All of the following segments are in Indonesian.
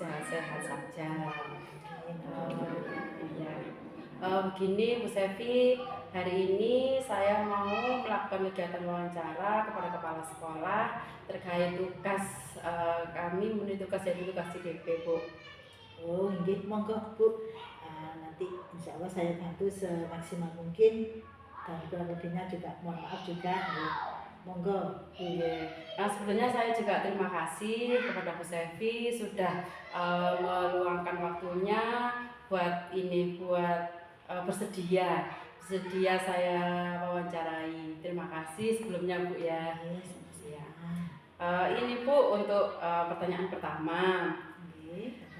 Sehat-sehat saja. Ya. Begini Bu Sevi, hari ini saya mau melakukan kegiatan wawancara kepada kepala sekolah terkait tugas kami menuju tugas yaitu tugas CDP, Bu. Oh, nggih, monggo Bu. Nanti insya Allah saya bantu semaksimal mungkin dan kurang lebihnya juga mohon maaf juga. Monggo. Iya. Sebenarnya saya juga terima kasih kepada Bu Sevi sudah meluangkan waktunya buat bersedia saya wawancarai. Terima kasih sebelumnya Bu ya. Ya. Ini Bu untuk pertanyaan pertama.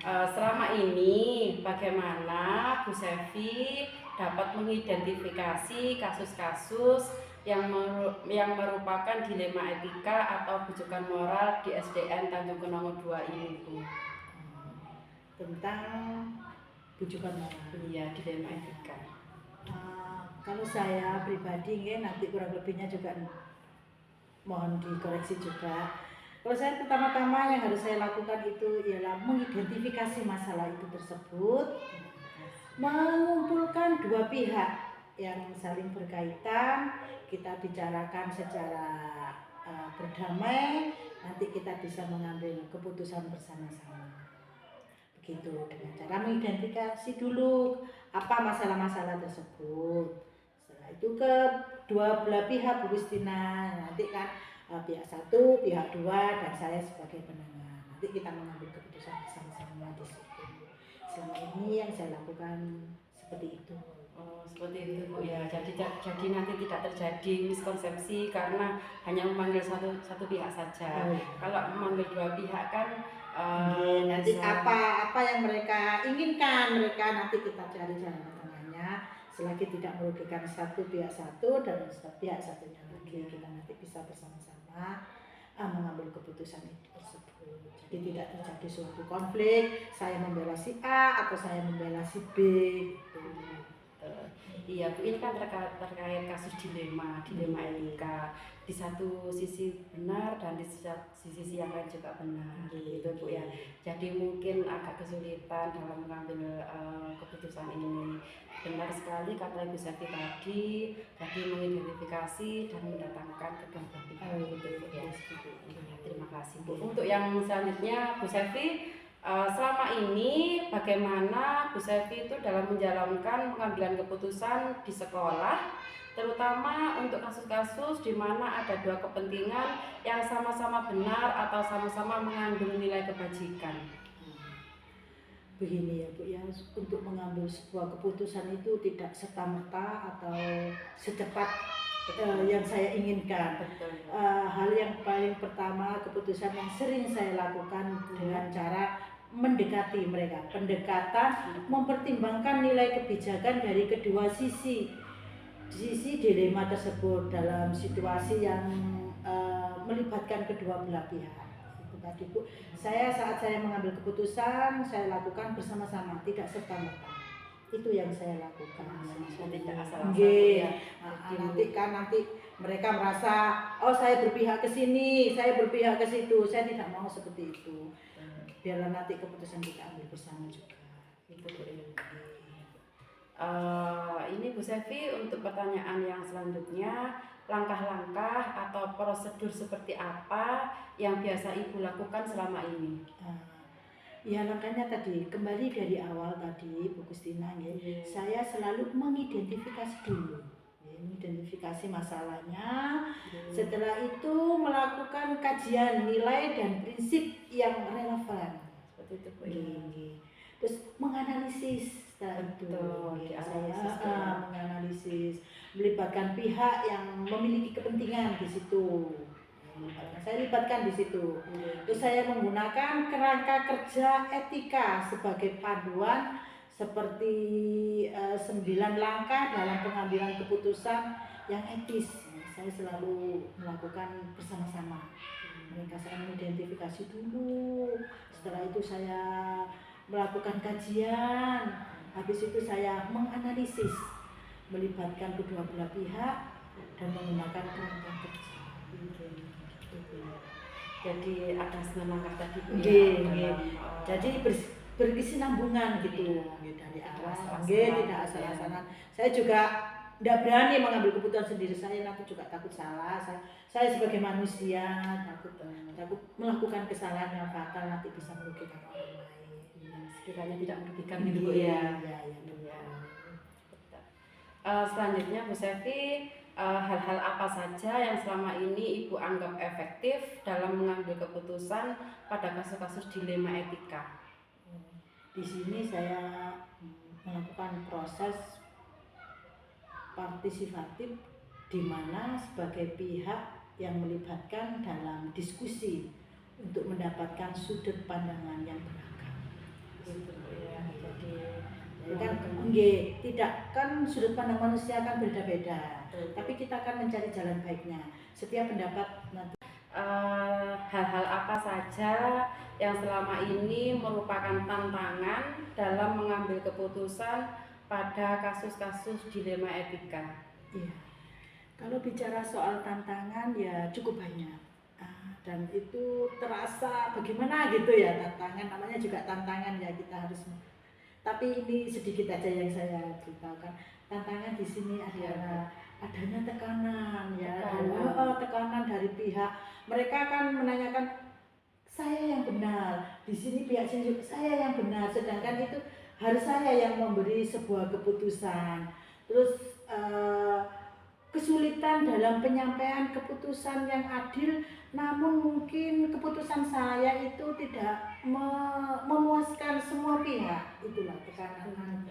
Selama ini bagaimana Bu Sevi dapat mengidentifikasi kasus-kasus yang merupakan dilema etika atau bujukan moral di SDN Tanjung Kenongo 2 ini, Bu? Tentang bujukan moral. Iya, dilema etika. Kalau saya pribadi, nanti kurang lebihnya juga mohon dikoreksi juga. Kalau saya pertama-tama yang harus saya lakukan itu ialah mengidentifikasi masalah itu tersebut, mengumpulkan dua pihak yang saling berkaitan, kita bicarakan secara berdamai, nanti kita bisa mengambil keputusan bersama-sama. Begitu, dengan cara mengidentifikasi dulu apa masalah-masalah tersebut. Setelah itu ke dua belah pihak Bu Gustina, nanti kan pihak satu, pihak dua, dan saya sebagai pendengar. Nanti kita mengambil keputusan bersama-sama di situ. Selama ini yang saya lakukan seperti itu. Oh, seperti itu Bu ya. Jadi nanti tidak terjadi miskonsepsi karena hanya memanggil satu pihak saja. Kalau memanggil dua pihak kan nanti apa yang mereka inginkan, mereka nanti kita cari jalan tengahnya selagi tidak merugikan satu pihak satu dan pihak satunya lagi, kita nanti bisa bersama-sama mengambil keputusan itu tersebut. Jadi tidak terjadi suatu konflik, saya membela si A atau saya membela si B gitu. Iya Bu, ini kan terkait kasus dilema etika. Di satu sisi benar dan di sisi yang lain juga benar, gitu Bu ya. Jadi mungkin agak kesulitan dalam mengambil keputusan ini. Benar sekali kata Ibu Sevi tadi, jadi mengidentifikasi dan mendatangkan kedua belah pihak. Gitu Bu ya. Terima kasih Bu. Untuk yang selanjutnya Bu Sevi, selama ini bagaimana Bu Sevi itu dalam menjalankan pengambilan keputusan di sekolah, terutama untuk kasus-kasus di mana ada dua kepentingan yang sama-sama benar atau sama-sama mengandung nilai kebajikan? Begini ya Bu ya, untuk mengambil sebuah keputusan itu tidak serta-merta atau secepat yang saya inginkan. Hal yang paling pertama, keputusan yang sering saya lakukan dengan cara mendekati mereka. Pendekatan mempertimbangkan nilai kebijakan dari kedua sisi dilema tersebut dalam situasi yang melibatkan kedua belah pihak. Itu tadi Bu. Saat saya mengambil keputusan, saya lakukan bersama-sama, tidak serta-merta. Itu yang saya lakukan. Tidak asal-asal ya. Nanti mereka merasa, oh saya berpihak ke sini, saya berpihak ke situ. Saya tidak mau seperti itu. Biarlah nanti keputusan kita ambil bersama juga. Itu Bu. Ini Bu Sevi, untuk pertanyaan yang selanjutnya, langkah-langkah atau prosedur seperti apa yang biasa Ibu lakukan selama ini? Ya, langkahnya tadi kembali dari awal tadi Bu Gustina ya. Saya selalu mengidentifikasi dulu, mengidentifikasi masalahnya. Setelah itu melakukan kajian nilai dan prinsip yang relevan. Seperti itu Bu. Terus menganalisis saya menganalisis, melibatkan pihak yang memiliki kepentingan di situ. Saya libatkan di situ. Terus saya menggunakan kerangka kerja etika sebagai panduan seperti 9 langkah dalam pengambilan keputusan yang etis. Saya selalu melakukan bersama-sama. Mereka saya mengidentifikasi dulu. Setelah itu saya melakukan kajian. Habis itu saya menganalisis, melibatkan kedua belah pihak dan menggunakan kerangka kerja. Jadi ada semangat tadi Bu ya. Jadi berkesinambungan gitu dari awal, tidak asal-asalan. Saya juga tidak berani mengambil keputusan sendiri, saya nanti juga takut salah. Saya sebagai manusia takut melakukan kesalahan yang fatal nanti bisa merugikan orang lain. Sekiranya tidak merugikan gitu Bu ya. Selanjutnya Bu Sevi, hal-hal apa saja yang selama ini Ibu anggap efektif dalam mengambil keputusan pada kasus-kasus dilema etika? Di sini saya melakukan proses partisipatif di mana sebagai pihak yang melibatkan dalam diskusi untuk mendapatkan sudut pandangan yang beragam. Gitu ya. Jadi kan tidak kan sudut pandang manusia kan berbeda-beda, tapi kita akan mencari jalan baiknya. Setiap pendapat nanti hal-hal apa saja yang selama ini merupakan tantangan dalam mengambil keputusan pada kasus-kasus dilema etika? Iya. Kalau bicara soal tantangan ya cukup banyak. Dan itu terasa bagaimana gitu ya, tantangan namanya juga tantangan ya, kita harus. Tapi ini sedikit aja yang saya ceritakan. Tantangan di sini adalah adanya tekanan ya, tekanan dari pihak. Mereka kan menanyakan saya yang benar, di sini pihak sini saya yang benar, sedangkan itu harus saya yang memberi sebuah keputusan. Terus kesulitan dalam penyampaian keputusan yang adil, namun mungkin keputusan saya itu tidak memuaskan semua pihak. Itulah tekanan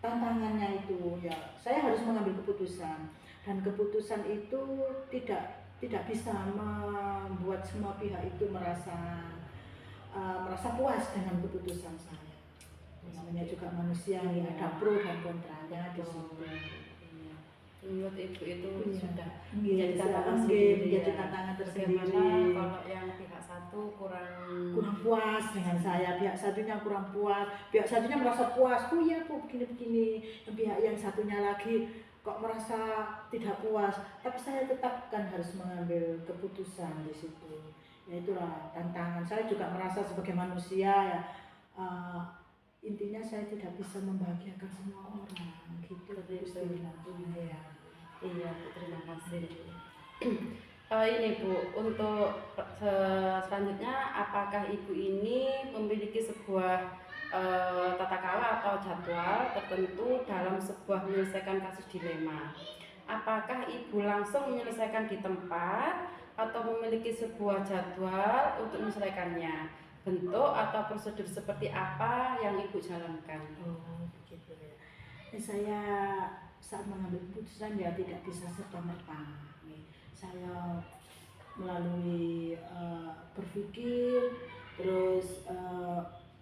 tantangannya itu ya. Saya harus mengambil keputusan, dan keputusan itu tidak bisa membuat semua pihak itu merasa puas dengan keputusan saya. Namanya juga manusia, ada pro dan kontranya di situ. Menurut Ibu itu sudah menjadi tantangan tersendiri. Kalau yang pihak satu kurang puas dengan saya, pihak satunya kurang puas, pihak satunya merasa puas, oh iya kok begini-begini, pihak yang satunya lagi kok merasa tidak puas, tapi saya tetap kan harus mengambil keputusan di situ. Ya itulah tantangan. Saya juga merasa sebagai manusia ya, intinya saya tidak bisa membahagiakan semua orang gitu. Iya Bu, terima kasih. Ini Bu, untuk selanjutnya, apakah Ibu ini memiliki sebuah tata cara atau jadwal tertentu dalam sebuah menyelesaikan kasus dilema? Apakah Ibu langsung menyelesaikan di tempat atau memiliki sebuah jadwal untuk menyelesaikannya? Bentuk atau prosedur seperti apa yang Ibu jalankan? Begitu ya. Saya saat mengambil keputusan ya tidak bisa serta-merta. Saya melalui berpikir, terus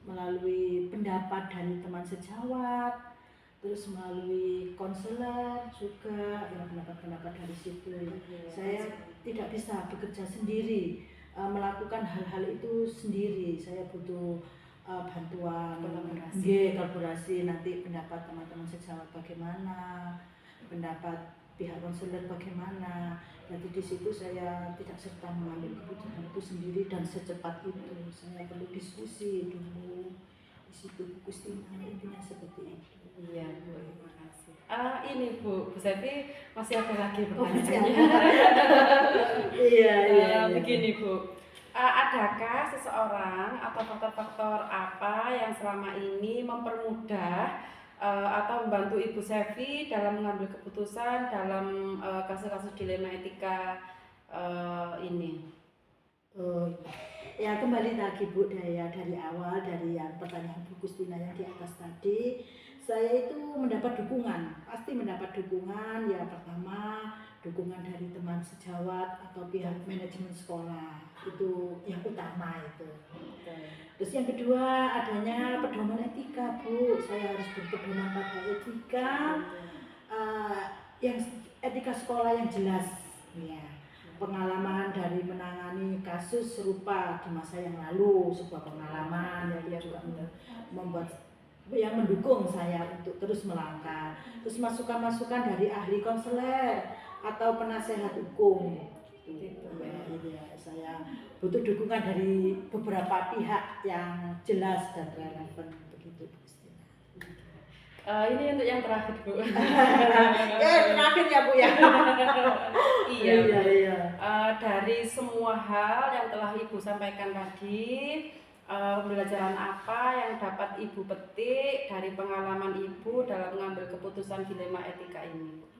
melalui pendapat dari teman sejawat, terus melalui konselor juga, ya pendapat-pendapat dari situ. Saya tidak bisa bekerja sendiri, melakukan hal-hal itu sendiri. Saya butuh bantuan kolaborasi, nanti pendapat teman-teman sejawat bagaimana, pendapat pihak konselor bagaimana. Jadi di situ saya tidak serta mengambil keputusan itu sendiri dan secepat itu. Saya perlu diskusi dulu di situ. Kustina intinya seperti itu. Iya Bu, terima kasih. Ini Bu Sevi masih ada lagi pertanyaannya. Iya. Begini Bu, adakah seseorang atau faktor-faktor apa yang selama ini mempermudah atau membantu Ibu Sevi dalam mengambil keputusan dalam kasus-kasus dilema etika ini? Ya kembali lagi Bu Daya, dari awal dari yang pertanyaan Bu Kustina yang di atas tadi, saya itu mendapat dukungan, pasti mendapat dukungan. Ya pertama dukungan dari teman sejawat atau pihak manajemen sekolah, itu yang utama itu. Terus yang kedua adanya pedoman etika Bu, saya harus berpedoman pada etika, yang etika sekolah yang jelas ya. Pengalaman dari menangani kasus serupa di masa yang lalu, sebuah pengalaman yang dia juga membuat yang mendukung saya untuk terus melangkah. Terus masukan-masukan dari ahli konselor, atau penasehat hukum. Gitu. Ya, saya butuh dukungan dari beberapa pihak yang jelas dan relevan begitu, Bu Christina. Ini untuk yang terakhir, Bu. Ya, terakhir ya, Bu ya. Iya, iya. Dari semua hal yang telah Ibu sampaikan tadi, pembelajaran apa yang dapat Ibu petik dari pengalaman Ibu dalam mengambil keputusan dilema etika ini, Bu?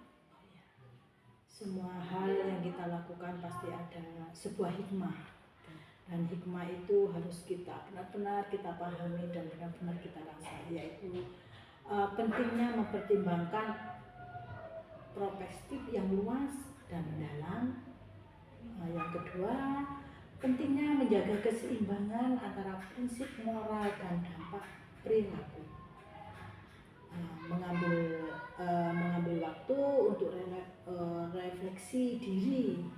Semua hal yang kita lakukan pasti ada sebuah hikmah, dan hikmah itu harus kita benar-benar kita pahami dan benar-benar kita rasa, yaitu pentingnya mempertimbangkan perspektif yang luas dan mendalam. Yang kedua, pentingnya menjaga keseimbangan antara prinsip moral dan dampak perilaku. Mengambil waktu untuk refleksi diri,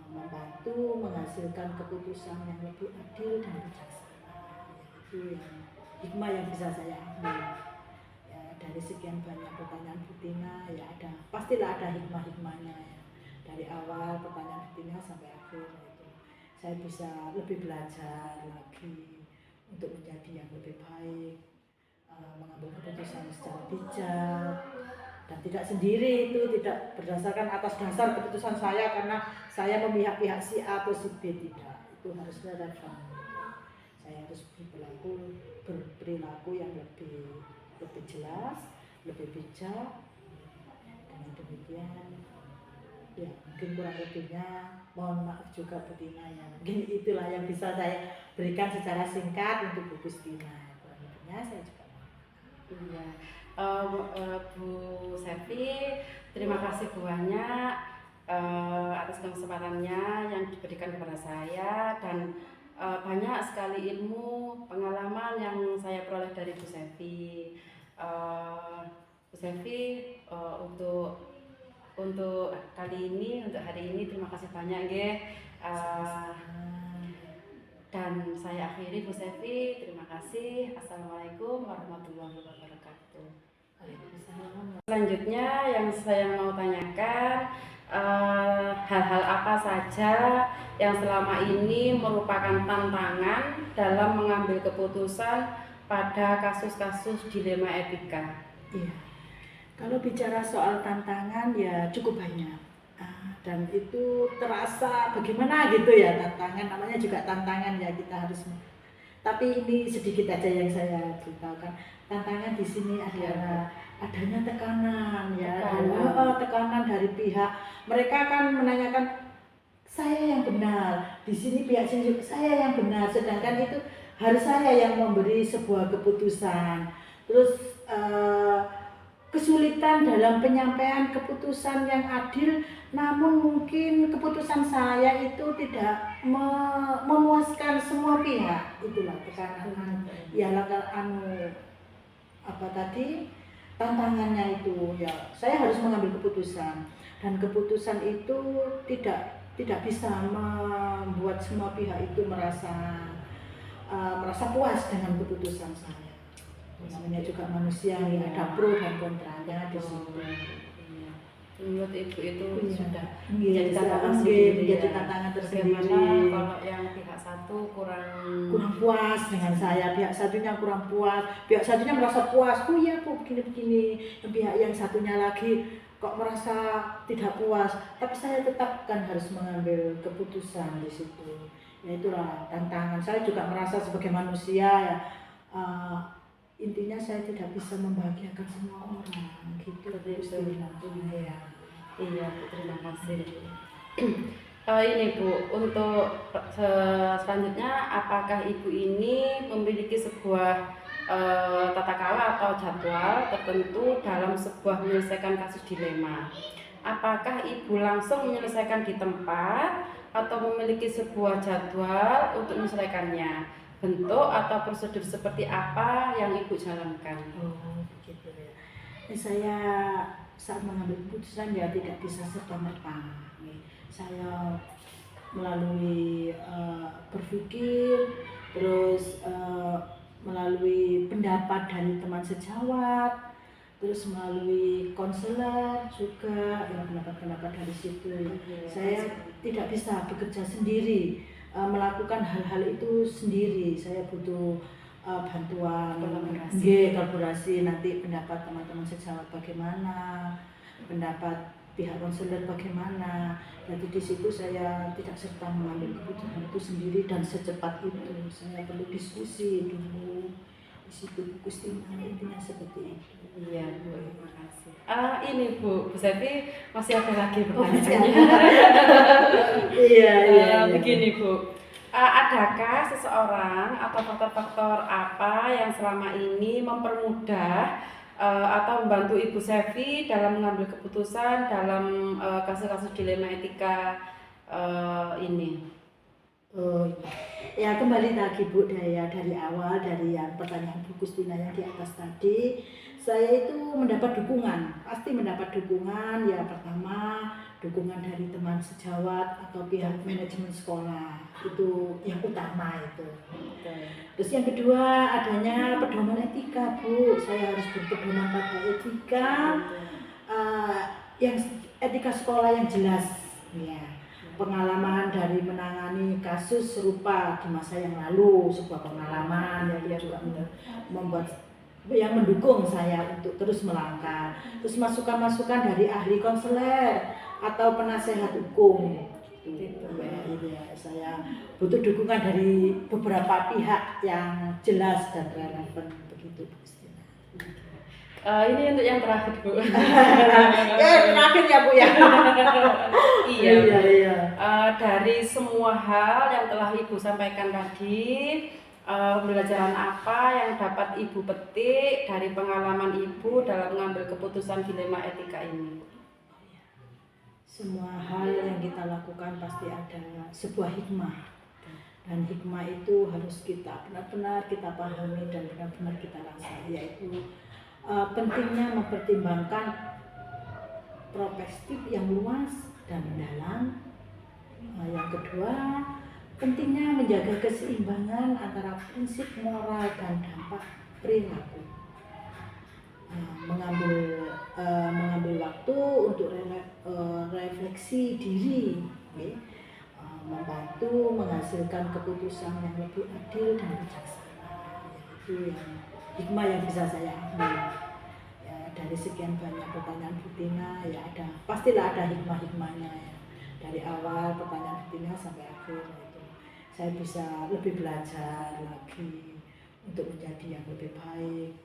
membantu menghasilkan keputusan yang lebih adil dan bijaksana. Itu yang hikmah yang bisa saya ambil. Ya, dari sekian banyak pertanyaan Bu Tina, ya pastilah ada hikmah-hikmahnya ya. Dari awal pertanyaan Bu Tina sampai akhir itu saya bisa lebih belajar lagi untuk menjadi yang lebih baik, mengambil keputusan secara bijak dan tidak sendiri, itu tidak berdasarkan atas dasar keputusan saya karena saya memihak-pihak si A atau si B, tidak. Itu harusnya relevan. Saya harus berperilaku yang lebih jelas, lebih bijak. Dengan demikian, ya mungkin kurang lebihnya mohon maaf juga Bu Tina ya. Mungkin itulah yang bisa saya berikan secara singkat untuk Bu Christina. Kurang lebihnya saya juga iya. Bu Sevi, terima kasih banyak atas kesempatannya yang diberikan kepada saya, dan banyak sekali ilmu pengalaman yang saya peroleh dari Bu Sevi. Bu Sevi, untuk kali ini, untuk hari ini terima kasih banyak nggih. Dan saya akhiri, Bu Sevi, terima kasih. Assalamualaikum warahmatullahi wabarakatuh. Selanjutnya yang saya mau tanyakan, hal-hal apa saja yang selama ini merupakan tantangan dalam mengambil keputusan pada kasus-kasus dilema etika? Iya. Kalau bicara soal tantangan ya cukup banyak, dan itu terasa bagaimana gitu ya, tantangan namanya juga tantangan ya, kita harus. Tapi ini sedikit aja yang saya ceritakan. Tantangan di sini adalah adanya tekanan ya, tekanan dari pihak mereka kan menanyakan saya yang benar, di sini pihak sini saya yang benar, sedangkan itu harus saya yang memberi sebuah keputusan. Terus kesulitan dalam penyampaian keputusan yang adil, namun mungkin keputusan saya itu tidak memuaskan semua pihak. Itulah tekanan ya, tantangannya itu ya, saya harus mengambil keputusan, dan keputusan itu tidak bisa membuat semua pihak itu merasa puas dengan keputusan saya. Namanya juga manusia, ada pro dan kontranya di situ. Menurut Ibu itu sudah menjadi tantangan tersendiri. Bagaimana kalau yang pihak satu kurang puas dengan saya, pihak satunya kurang puas, pihak satunya merasa puas, oh iya Bu begini-begini, pihak yang satunya lagi kok merasa tidak puas, tapi saya tetap kan harus mengambil keputusan di situ. Ya itulah tantangan. Saya juga merasa sebagai manusia ya, intinya saya tidak bisa membahagiakan semua orang gitu. Iya Bu, terima kasih. Ini Bu, untuk selanjutnya, apakah Ibu ini memiliki sebuah tata cara atau jadwal tertentu dalam sebuah menyelesaikan kasus dilema? Apakah Ibu langsung menyelesaikan di tempat atau memiliki sebuah jadwal untuk menyelesaikannya? Bentuk atau prosedur seperti apa yang Ibu jalankan? Oh, begitu ya. Saya saat mengambil keputusan ya tidak bisa serta-merta. Saya melalui berpikir, terus melalui pendapat dari teman sejawat, terus melalui konselor juga yang pendapat-pendapat dari situ. Saya tidak bisa bekerja sendiri, melakukan hal-hal itu sendiri. Saya butuh bantuan kolaborasi, nanti pendapat teman-teman sejawat bagaimana, pendapat pihak konselor bagaimana. Jadi di situ saya tidak serta mengambil keputusan itu sendiri dan secepat itu. Saya perlu diskusi dulu. Di situ Bu Kustina intinya seperti itu. Iya Bu, terima kasih. Ini Bu Sevi masih ada lagi pertanyaannya. Iya. Begini Bu, adakah seseorang atau faktor-faktor apa yang selama ini mempermudah atau membantu Ibu Sevi dalam mengambil keputusan dalam kasus-kasus dilema etika ini? Ya kembali lagi Bu Daya, dari awal dari yang pertanyaan Bu Kustina yang di atas tadi, saya itu mendapat dukungan, pasti mendapat dukungan. Ya pertama dukungan dari teman sejawat atau pihak manajemen sekolah, itu yang utama itu. Terus yang kedua adanya pedoman etika Bu, saya harus berpedoman pada etika, yang etika sekolah yang jelas ya. Pengalaman dari menangani kasus serupa di masa yang lalu, sebuah pengalaman yang dia juga membuat yang mendukung saya untuk terus melangkah. Terus masukan-masukan dari ahli konselor atau penasehat hukum. Ya, saya butuh dukungan dari beberapa pihak yang jelas dan relevan begitu Bu Kustina. Ini untuk yang terakhir Bu. Ya terakhir ya Bu ya. Iya. Dari semua hal yang telah Ibu sampaikan tadi, pembelajaran apa yang dapat Ibu petik dari pengalaman Ibu dalam mengambil keputusan dilema etika ini? Semua hal yang kita lakukan pasti ada sebuah hikmah, dan hikmah itu harus kita benar-benar kita pahami dan benar-benar kita rasakan, yaitu pentingnya mempertimbangkan perspektif yang luas dan mendalam. Yang kedua, pentingnya menjaga keseimbangan antara prinsip moral dan dampak perilaku. Mengambil waktu untuk refleksi diri, membantu menghasilkan keputusan yang lebih adil dan bijaksana. Itu yang hikmah yang bisa saya ambil ya, dari sekian banyak pertanyaan Bu Tina. Ya pastilah ada hikmah-hikmahnya ya. Dari awal pertanyaan Bu Tina sampai akhir itu saya bisa lebih belajar lagi untuk menjadi yang lebih baik,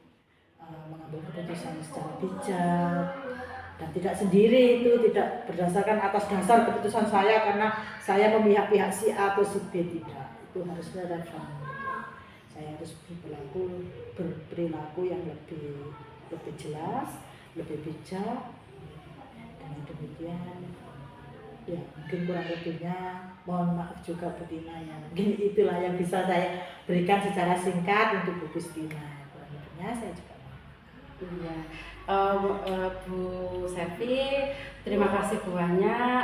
mengambil keputusan secara bijak dan tidak sendiri, itu tidak berdasarkan atas dasar keputusan saya karena saya memihak-pihak si A atau si B, tidak. Itu harus relevan. Saya harus berperilaku yang lebih jelas, lebih bijak. Dengan demikian, ya mungkin kurang lebihnya mohon maaf juga Bu Tina ya. Mungkin itulah yang bisa saya berikan secara singkat untuk Bu Kustina. Kurang lebihnya saya juga iya. Bu Sevi, terima kasih banyak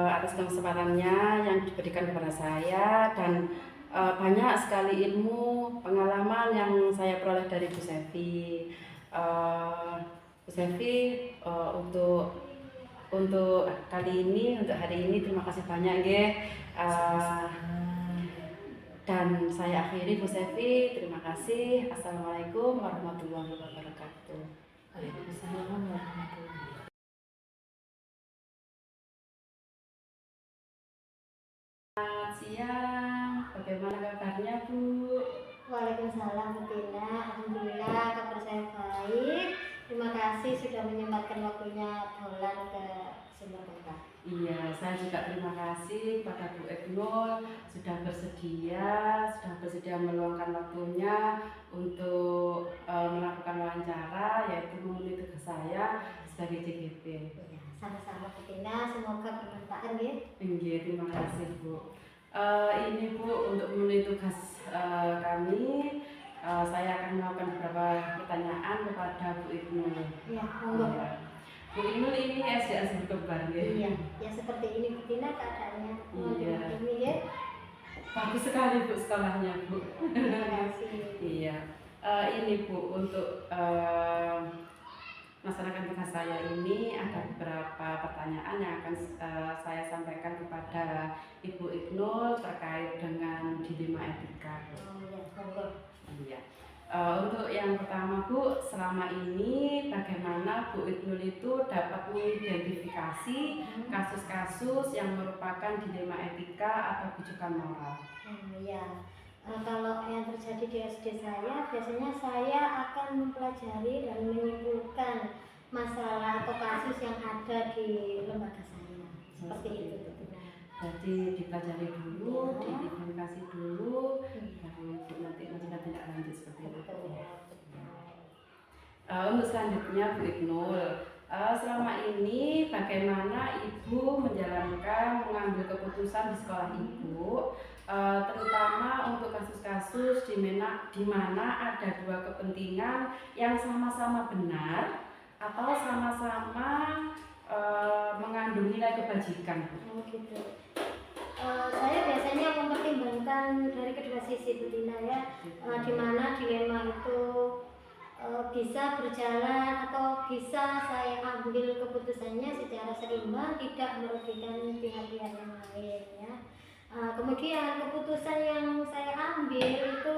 atas kesempatannya yang diberikan kepada saya, dan banyak sekali ilmu, pengalaman yang saya peroleh dari Bu Sevi. Bu Sevi, untuk kali ini, untuk hari ini terima kasih banyak nggih. Dan saya akhiri Bu Sevi, terima kasih. Assalamualaikum warahmatullahi wabarakatuh. Waalaikumsalam warahmatullahi wabarakatuh. Selamat siang, bagaimana kabarnya Bu? Waalaikumsalam Bu Tina, alhamdulillah kabar saya baik. Terima kasih sudah menyempatkan waktunya pulang ke Sumber Kota. Iya, saya juga terima kasih kepada Bu Ebnul sudah bersedia meluangkan waktunya untuk melakukan wawancara, yaitu memenuhi tugas saya sebagai CGP. Ya, sama-sama Bu Tina, semoga bermanfaat ya. Iya, terima kasih Bu. Ini Bu, untuk memenuhi tugas kami, saya akan melakukan beberapa pertanyaan kepada Bu Ibnul. Iya, monggo. Bu Ibnul ini SDA Sumberkembar ya? Iya, ya seperti ini Bu Tina keadaannya. Iya. Ini ya. Bagus sekali Bu sekolahnya Bu. Terima kasih. Iya. Ini Bu, untuk melaksanakan tugas saya ini ada beberapa pertanyaan yang akan saya sampaikan kepada Ibu Ignul terkait dengan dilema etika. Iya. Untuk yang pertama Bu, selama ini bagaimana Bu Ignul itu dapat mengidentifikasi kasus-kasus yang merupakan dilema etika atau pijakan moral? Kalau yang terjadi di SD saya, biasanya saya akan mempelajari dan menyimpulkan masalah atau kasus yang ada di lembaga saya. Seperti itu. Jadi dipelajari dulu, diidentifikasi dulu, baru nanti tindak lanjut seperti itu. Untuk selanjutnya Bu Ignul, selama ini bagaimana Ibu menjalankan mengambil keputusan di sekolah Ibu, terutama untuk kasus-kasus di mana ada dua kepentingan yang sama-sama benar atau sama-sama mengandung nilai kebajikan. Gitu. Saya biasanya mempertimbangkan dari kedua sisi Bu Tina ya, di mana dilema itu bisa berjalan atau bisa saya ambil keputusannya secara seimbang, tidak merugikan pihak-pihak yang lain ya. Kemudian keputusan yang saya ambil itu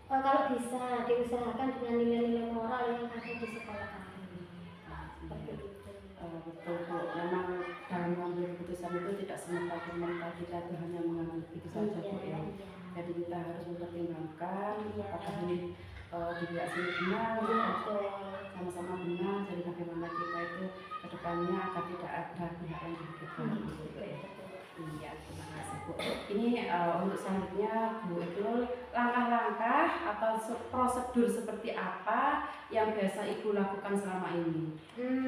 kalau bisa diusahakan dengan nilai-nilai moral yang ada di sekolah kami. Seperti itu. Betul Bu, memang dalam mengambil keputusan itu tidak semata-mata kita itu hanya mengambil begitu saja Bu ya. Jadi kita harus mempertimbangkan apakah ini di pihak sini benar, sama-sama benar. Jadi bagaimana kita itu kedepannya agar tidak ada pihak yang dirugikan. Iya, terima kasih Bu. Ini untuk selanjutnya Bu Ignul, langkah-langkah atau prosedur seperti apa yang biasa Ibu lakukan selama ini?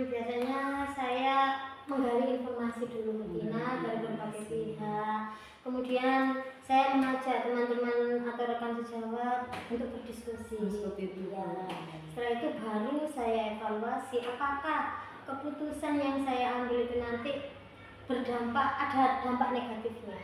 Biasanya saya menggali informasi dulu Bu Tina dari berbagai pihak. Kemudian saya mengajak teman-teman atau rekan sejawat untuk berdiskusi. Seperti itu. Ya. Setelah itu baru saya evaluasi apakah keputusan yang saya ambil itu nanti ada dampak negatifnya.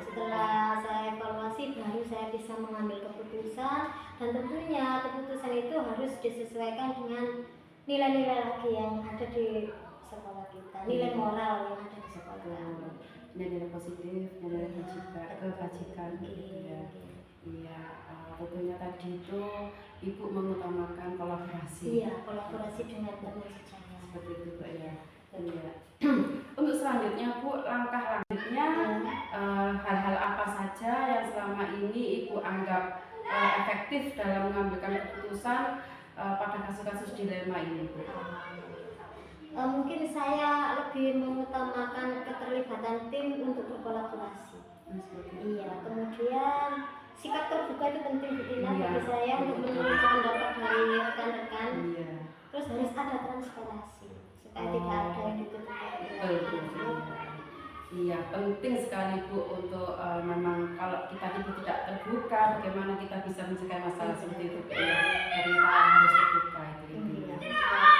Setelah saya evaluasi baru saya bisa mengambil keputusan, dan tentunya keputusan itu harus disesuaikan dengan nilai-nilai lagi yang ada di sekolah kita, nilai moral yang ada di sekolah kita. Nilai positif, nilai kebajikan gitu ya. Iya, tentunya tadi itu Ibu mengutamakan kolaborasi. Iya, kolaborasi dengan teman sejawat. Seperti itu Bu ya. Iya. Untuk selanjutnya Bu, langkah lanjutnya hal-hal apa saja yang selama ini Ibu anggap efektif dalam mengambilkan keputusan pada kasus-kasus dilema ini Bu? Mungkin saya lebih mengutamakan keterlibatan tim untuk berkolaborasi. Iya, kemudian sikap terbuka itu penting Bu Tina bagi saya untuk menerima pendapat dari rekan-rekan. Terus harus ada transparansi supaya tidak ada yang ditutup. Iya, penting sekali Bu untuk memang kalau kita itu tidak terbuka, bagaimana kita bisa mencegah masalah seperti itu Bu ya. Jadi kita harus terbuka itu intinya.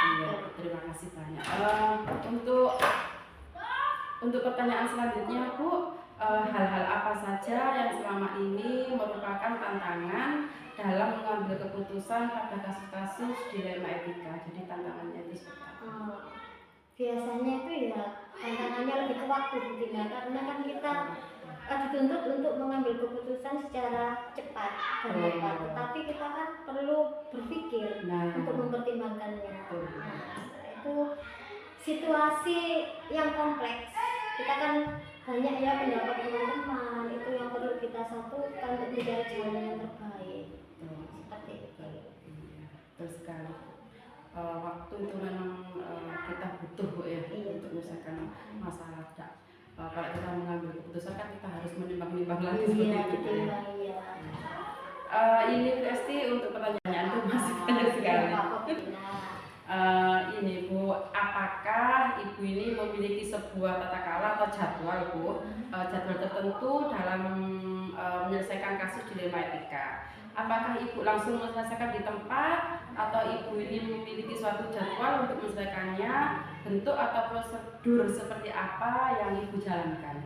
Iya, terima kasih banyak. Untuk pertanyaan selanjutnya Bu, hal-hal apa saja yang selama ini merupakan tantangan dalam mengambil keputusan pada kasus-kasus dilema etika? Jadi tantangannya itu seperti apa? Biasanya itu ya tantangannya lebih ke waktu Bu Tina, karena kan kita dituntut untuk mengambil keputusan secara cepat dan tepat, tetapi kita kan perlu berpikir untuk mempertimbangkannya. Itu situasi yang kompleks, kita kan banyak ya pendapat teman-teman, itu yang perlu kita satukan untuk mencari jalan yang terbaik. Seperti itu. Betul sekali. Waktu itu memang kita butuh Bu ya untuk menyelesaikan masalah. Kalau kita mengambil keputusan kan kita harus menimbang-nimbang lagi seperti itu ya. Ini Bu Esti, untuk pertanyaan itu masih banyak sekali. Ini Bu, apakah Ibu ini memiliki sebuah tata kelola atau jadwal Bu, jadwal tertentu dalam menyelesaikan kasus dilema etika? Apakah Ibu langsung menyelesaikan di tempat atau Ibu ini memiliki suatu jadwal untuk menyelesaikannya? Bentuk atau prosedur seperti apa yang Ibu jalankan?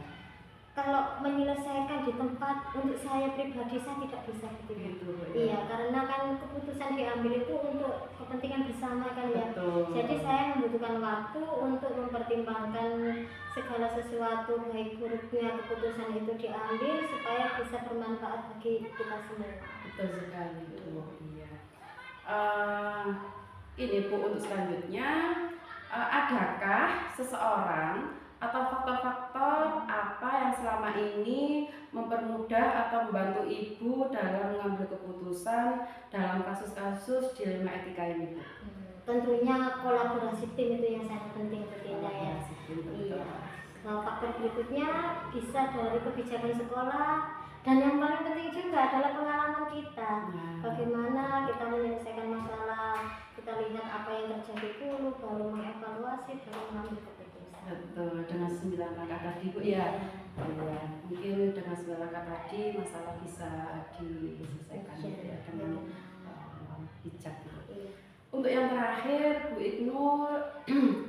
kalau menyelesaikan di tempat untuk saya pribadi saya tidak bisa begitu. Iya, karena kan keputusan diambil itu untuk kepentingan bersama kan ya. Betul. Jadi saya membutuhkan waktu untuk mempertimbangkan segala sesuatu baik buruknya keputusan itu diambil supaya bisa bermanfaat bagi kita semua. Betul sekali Bu. Iya. Ini Bu, untuk selanjutnya adakah seseorang atau faktor-faktor apa yang selama ini mempermudah atau membantu Ibu dalam mengambil keputusan dalam kasus-kasus dilema etika ini Bu? Tentunya kolaborasi tim itu yang sangat penting Betina ya. Iya. Nah, faktor berikutnya bisa dari kebijakan sekolah dan yang paling penting juga adalah pengalaman kita. Bagaimana kita menyelesaikan masalah, kita lihat apa yang terjadi dulu, baru mengevaluasi, baru mengambil keputusan. Betul, dengan 9 langkah tadi Bu ya. Ya, mungkin dengan 9 langkah tadi masalah bisa diselesaikan ya, dengan bijak gitu. Untuk yang terakhir Bu Iqnul,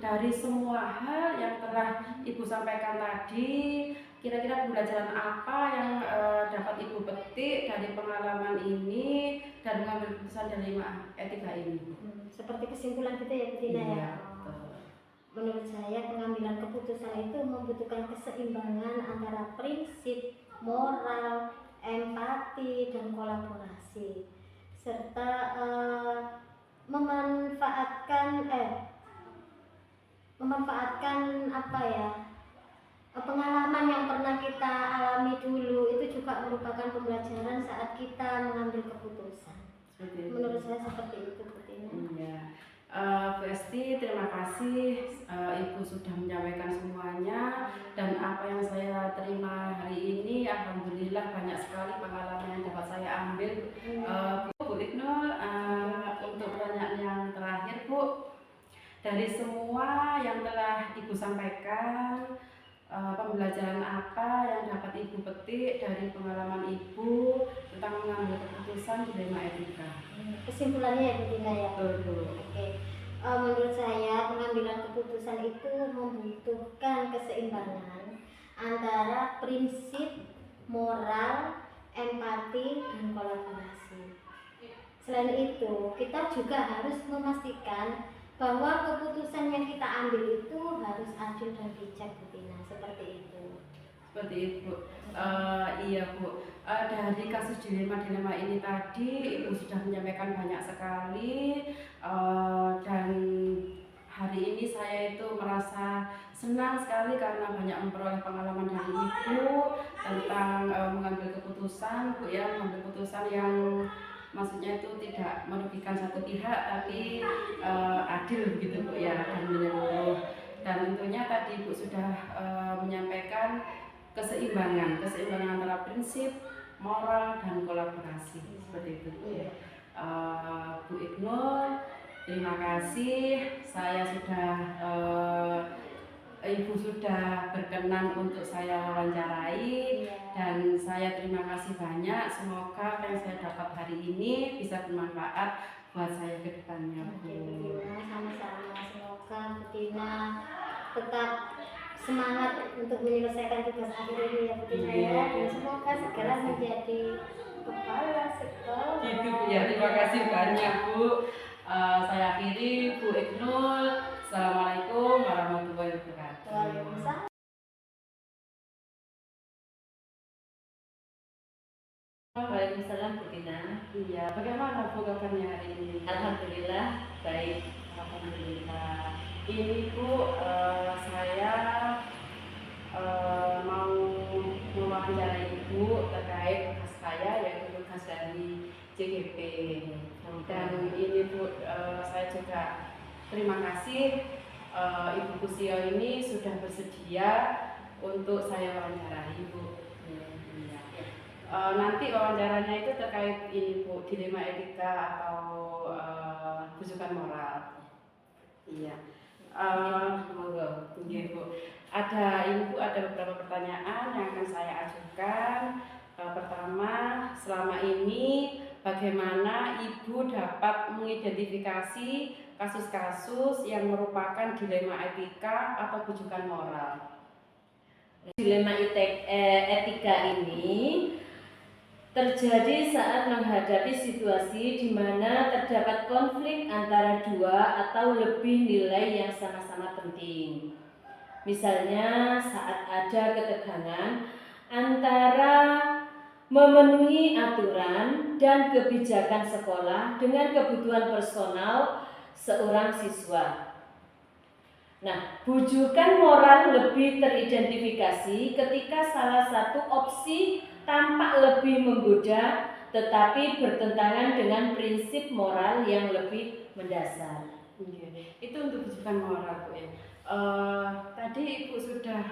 dari semua hal yang telah Ibu sampaikan tadi, kira-kira pembelajaran apa yang dapat Ibu petik dari pengalaman ini dan mengambil keputusan dari etika ini? Seperti kesimpulan kita ya Betina Iya, ya. betul. Menurut saya pengambilan keputusan itu membutuhkan keseimbangan antara prinsip, moral, empati, dan kolaborasi serta memanfaatkan apa ya, pengalaman yang pernah kita alami dulu itu juga merupakan pembelajaran saat kita mengambil keputusan. Menurut saya seperti itu Betina. Iya. Bu Esti, terima kasih Ibu sudah menyampaikan semuanya, dan apa yang saya terima hari ini alhamdulillah banyak sekali pengalaman yang dapat saya ambil. Bu Iqnul, untuk pertanyaan yang terakhir Bu, dari semua yang telah Ibu sampaikan, pembelajaran apa yang dapat Ibu petik dari pengalaman Ibu tentang mengambil keputusan dilema etika? Kesimpulannya ya Betina ya. Betul. Oke. Menurut saya pengambilan keputusan itu membutuhkan keseimbangan antara prinsip, moral, empati, dan kolaborasi. Selain itu, kita juga harus memastikan bahwa keputusan yang kita ambil itu harus adil dan bijak Betina, seperti itu. Seperti itu. Iya Bu, dari kasus dilema-dilema ini tadi Ibu sudah menyampaikan banyak sekali, dan hari ini saya itu merasa senang sekali karena banyak memperoleh pengalaman dari Ibu tentang mengambil keputusan Bu ya, mengambil keputusan yang maksudnya itu tidak merugikan satu pihak tapi adil begitu Bu ya, dan menyeluruh. Dan tentunya tadi Ibu sudah menyampaikan keseimbangan antara prinsip, moral, dan kolaborasi seperti itu. Bu Iqnul, terima kasih. Saya sudah Ibu sudah berkenan untuk saya wawancarai, dan saya terima kasih banyak. Semoga apa yang saya dapat hari ini bisa bermanfaat buat saya ke depannya Bu. Sama-sama, semoga Betina tetap semangat untuk menyelesaikan tugas akhir ini ya Betina ya, dan semoga segera menjadi kepala sekolah. Gitu Bu ya, terima kasih banyak Bu. Saya akhiri, Bu Iqnul. Assalamualaikum warahmatullahi wabarakatuh. Waalaikumsalam. Waalaikumsalam Bu Tina. Iya, bagaimana Bu kabarnya hari ini? Alhamdulillah baik. Alhamdulillah. Ini Bu, saya mau mewawancarai Ibu terkait tugas saya, yaitu tugas dari JGP. Dan ini Bu, saya juga terima kasih Ibu Kusio ini sudah bersedia untuk saya wawancarai Bu. Nanti wawancaranya itu terkait ini Bu, dilema etika atau bujukan moral. Iya. Monggo, Bu. Ada ini Bu, ada beberapa pertanyaan yang akan saya ajukan. Pertama, selama ini bagaimana Ibu dapat mengidentifikasi kasus-kasus yang merupakan dilema etika atau bujukan moral? Dilema etika ini terjadi saat menghadapi situasi di mana terdapat konflik antara dua atau lebih nilai yang sama-sama penting. Misalnya saat ada ketegangan antara memenuhi aturan dan kebijakan sekolah dengan kebutuhan personal seorang siswa. Nah, bujukan moral lebih teridentifikasi ketika salah satu opsi tampak lebih menggoda tetapi bertentangan dengan prinsip moral yang lebih mendasar. Itu untuk bujukan moral, Bu ya. Tadi Ibu sudah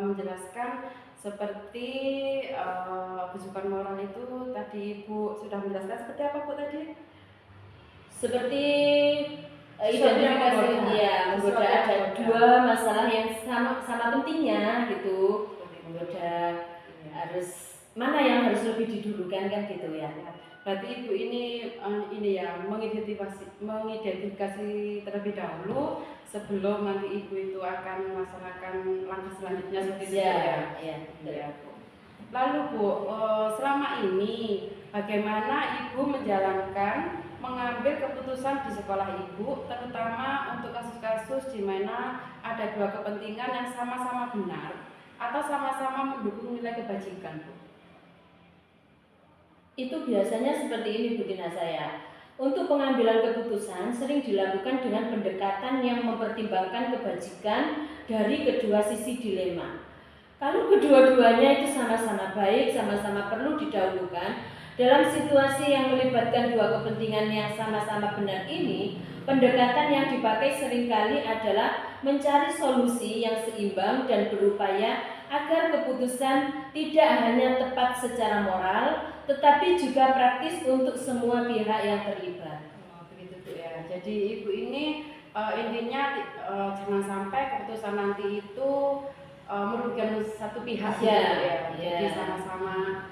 menjelaskan seperti bujukan moral itu tadi Ibu sudah menjelaskan seperti apa Bu tadi? Seperti identifikasi ya, menggoda ada dua masalah yang sama pentingnya gitu. Menggoda harus mana yang harus lebih didulukan kan gitu ya. Berarti Ibu ini ya mengidentifikasi terlebih dahulu sebelum nanti Ibu itu akan melaksanakan langkah selanjutnya seperti itu ya. Lalu Bu, selama ini bagaimana Ibu menjalankan mengambil keputusan di sekolah Ibu, terutama untuk kasus-kasus di mana ada dua kepentingan yang sama-sama benar atau sama-sama mendukung nilai kebajikan, Bu? Itu biasanya seperti ini Bu Tina saya. Untuk pengambilan keputusan sering dilakukan dengan pendekatan yang mempertimbangkan kebajikan dari kedua sisi dilema. Kalau kedua-duanya itu sama-sama baik, sama-sama perlu didahulukan, dalam situasi yang melibatkan dua kepentingan yang sama-sama benar ini, pendekatan yang dipakai seringkali adalah mencari solusi yang seimbang dan berupaya agar keputusan tidak hanya tepat secara moral, tetapi juga praktis untuk semua pihak yang terlibat. Begitu Bu ya. Jadi Ibu ini intinya jangan sampai keputusan nanti itu merugikan satu pihak ya. Jadi sama-sama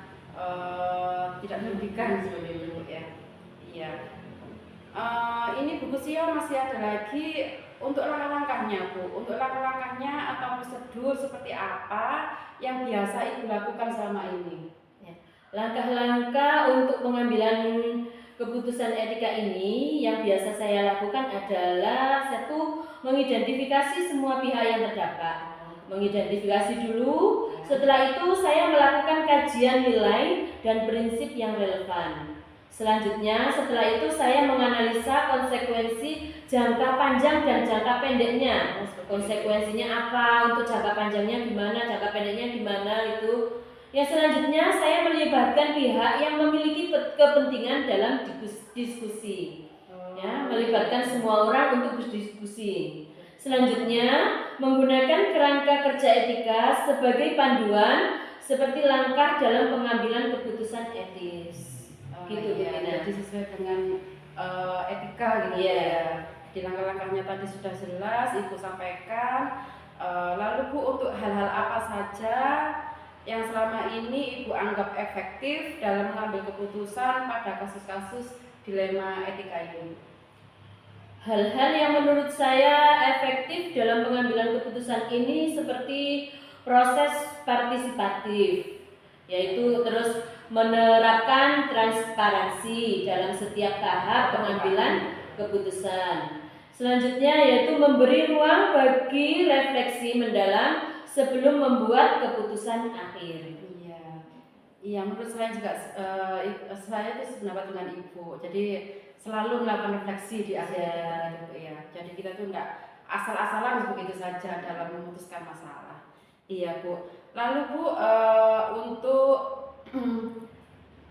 tidak merugikan seperti itu ya. Iya. Ini Bu Kusio masih ada lagi untuk langkah-langkahnya Bu. Untuk langkah-langkahnya atau prosedur seperti apa yang biasa Ibu lakukan selama ini? Langkah-langkah untuk pengambilan keputusan etika ini yang biasa saya lakukan adalah satu, mengidentifikasi semua pihak yang terdampak. Mengidentifikasi dulu, setelah itu saya melakukan kajian nilai dan prinsip yang relevan. Selanjutnya, setelah itu saya menganalisa konsekuensi jangka panjang dan jangka pendeknya. Konsekuensinya apa, untuk jangka panjangnya gimana, jangka pendeknya gimana itu. Yang selanjutnya saya melibatkan pihak yang memiliki kepentingan dalam diskusi. Ya, melibatkan semua orang untuk berdiskusi. Selanjutnya, menggunakan kerangka kerja etika sebagai panduan seperti langkah dalam pengambilan keputusan etis. Gitu ya, jadi sesuai dengan etika gitu ya. Di langkah-langkahnya tadi sudah jelas Ibu sampaikan. Lalu Bu, untuk hal-hal apa saja yang selama ini Ibu anggap efektif dalam mengambil keputusan pada kasus-kasus dilema etika ini? Hal-hal yang menurut saya efektif dalam pengambilan keputusan ini seperti proses partisipatif, yaitu terus menerapkan transparansi dalam setiap tahap pengambilan keputusan. Selanjutnya yaitu memberi ruang bagi refleksi mendalam sebelum membuat keputusan akhir. Iya, menurut saya juga saya itu sependapat dengan Ibu. Jadi selalu melakukan refleksi di akhir gitu ya. Jadi kita tuh enggak asal-asalan begitu saja dalam memutuskan masalah. Iya Bu. Lalu Bu, untuk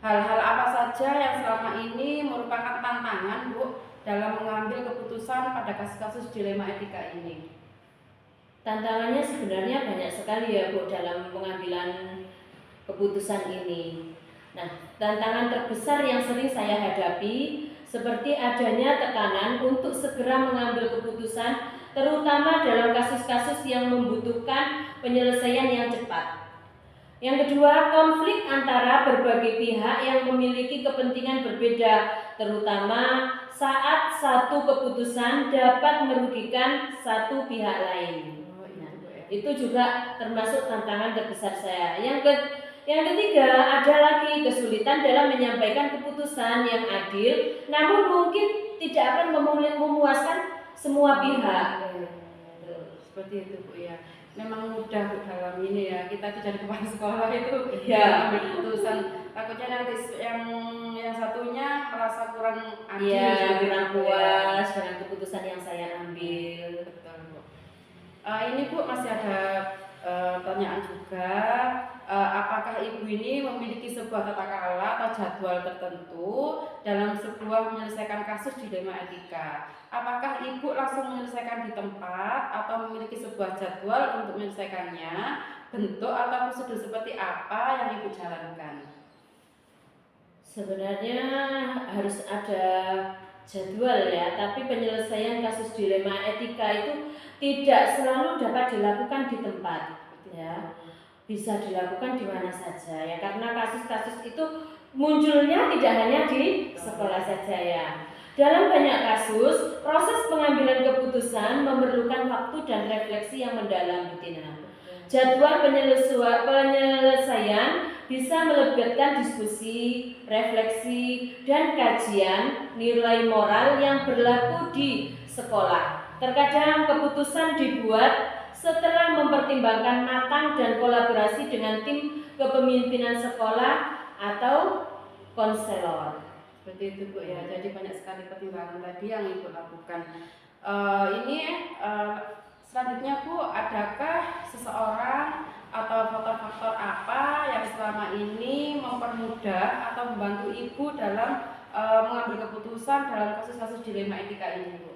hal-hal apa saja yang selama ini merupakan tantangan Bu dalam mengambil keputusan pada kasus-kasus dilema etika ini? Tantangannya sebenarnya banyak sekali ya Bu dalam pengambilan keputusan ini. Nah, tantangan terbesar yang sering saya hadapi seperti adanya tekanan untuk segera mengambil keputusan, terutama dalam kasus-kasus yang membutuhkan penyelesaian yang cepat. Yang kedua, konflik antara berbagai pihak yang memiliki kepentingan berbeda, terutama saat satu keputusan dapat merugikan satu pihak lain. Itu juga termasuk tantangan terbesar saya. Yang ketiga, ada lagi kesulitan dalam menyampaikan keputusan yang adil, namun mungkin tidak akan memuaskan semua pihak. Seperti itu Bu ya. Memang mudah Bu dalam ini ya. Kita tuh jadi kepala sekolah itu Ya. ambil keputusan. Takutnya nanti yang satunya merasa kurang adil, Iya, gitu, kurang Bu, ya. puas dengan keputusan yang saya ambil. Betul Bu. Ini Bu masih ada pertanyaan juga. Apakah Ibu ini memiliki sebuah tata kelola atau jadwal tertentu dalam sebuah menyelesaikan kasus dilema etika? Apakah Ibu langsung menyelesaikan di tempat atau memiliki sebuah jadwal untuk menyelesaikannya? Bentuk atau prosedur seperti apa yang Ibu jalankan? Sebenarnya harus ada jadwal ya, tapi penyelesaian kasus dilema etika itu tidak selalu dapat dilakukan di tempat ya. Bisa dilakukan di mana saja ya, karena kasus-kasus itu munculnya tidak hanya di sekolah saja ya. Dalam banyak kasus, proses pengambilan keputusan memerlukan waktu dan refleksi yang mendalam, Bu Tina. Jadwal penyelesaian bisa melibatkan diskusi, refleksi, dan kajian nilai moral yang berlaku di sekolah. Terkadang keputusan dibuat setelah mempertimbangkan matang dan kolaborasi dengan tim kepemimpinan sekolah atau konselor. Seperti itu Bu ya. Jadi banyak sekali pertimbangan tadi yang Ibu lakukan. Selanjutnya Bu, adakah seseorang atau faktor-faktor apa yang selama ini mempermudah atau membantu Ibu dalam mengambil keputusan dalam kasus-kasus dilema etika ini Bu?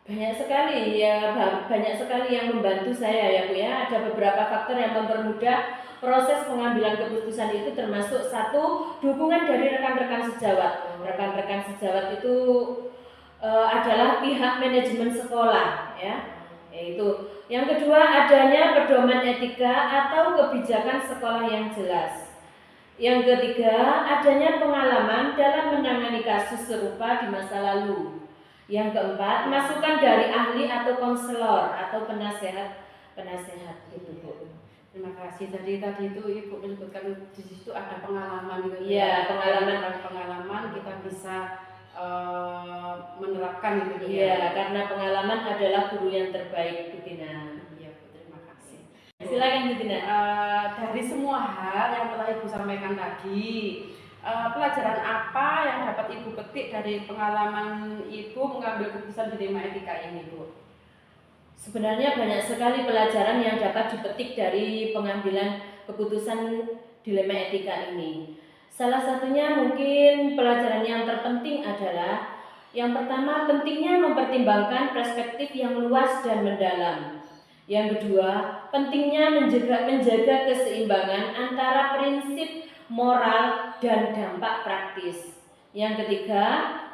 Banyak sekali ya, banyak sekali yang membantu saya ya Bu ya. Ada beberapa faktor yang mempermudah proses pengambilan keputusan itu, termasuk satu, dukungan dari rekan-rekan sejawat. Rekan-rekan sejawat itu adalah pihak manajemen sekolah ya. Yaitu yang kedua, adanya pedoman etika atau kebijakan sekolah yang jelas. Yang ketiga, adanya pengalaman dalam menangani kasus serupa di masa lalu. Yang keempat, masukan dari ahli atau konselor atau penasehat itu Bu. Terima kasih. Jadi tadi itu Ibu menyebutkan di situ ada pengalaman gitu. Iya, pengalaman kita bisa menerapkan gitu Iya, karena pengalaman adalah guru yang terbaik, Bu Tina. Iya Bu, terima kasih. Silakan Bu Tina. Dari semua hal yang telah Ibu sampaikan tadi, pelajaran apa yang dapat Ibu petik dari pengalaman Ibu mengambil keputusan dilema etika ini Bu? Sebenarnya banyak sekali pelajaran yang dapat dipetik dari pengambilan keputusan dilema etika ini. Salah satunya mungkin pelajaran yang terpenting adalah yang pertama, pentingnya mempertimbangkan perspektif yang luas dan mendalam. Yang kedua, pentingnya menjaga keseimbangan antara prinsip moral dan dampak praktis. Yang ketiga,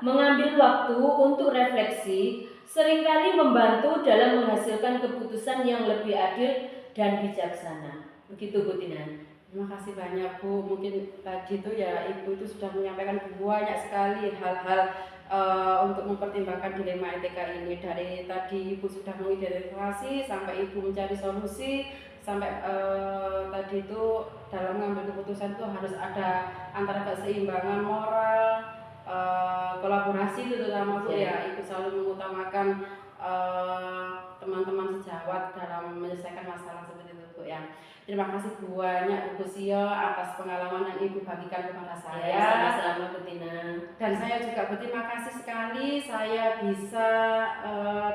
mengambil waktu untuk refleksi seringkali membantu dalam menghasilkan keputusan yang lebih adil dan bijaksana. Begitu Bu Tina. Terima kasih banyak Bu. Mungkin tadi itu ya Ibu itu sudah menyampaikan banyak sekali hal-hal untuk mempertimbangkan dilema etika ini. Dari tadi Ibu sudah mengidentifikasi sampai Ibu mencari solusi, sampai tadi itu dalam mengambil keputusan itu harus ada antara keseimbangan moral, kolaborasi itu terutama Bu ya. Ibu selalu mengutamakan teman-teman sejawat dalam menyelesaikan masalah seperti itu Bu ya. Terima kasih banyak Bu Sio atas pengalaman yang Ibu bagikan kepada saya. Ya, sama-sama Bu Tina. Dan saya juga berterima kasih sekali saya bisa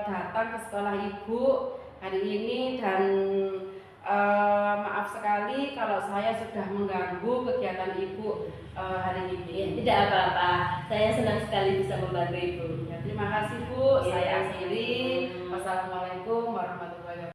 datang ke sekolah Ibu hari ini, dan maaf sekali kalau saya sudah mengganggu kegiatan Ibu hari ini. Tidak apa-apa, saya senang sekali bisa membantu Ibu. Ya, terima kasih Bu. Ya, Saya akhiri. Wassalamualaikum warahmatullahi wabarakatuh.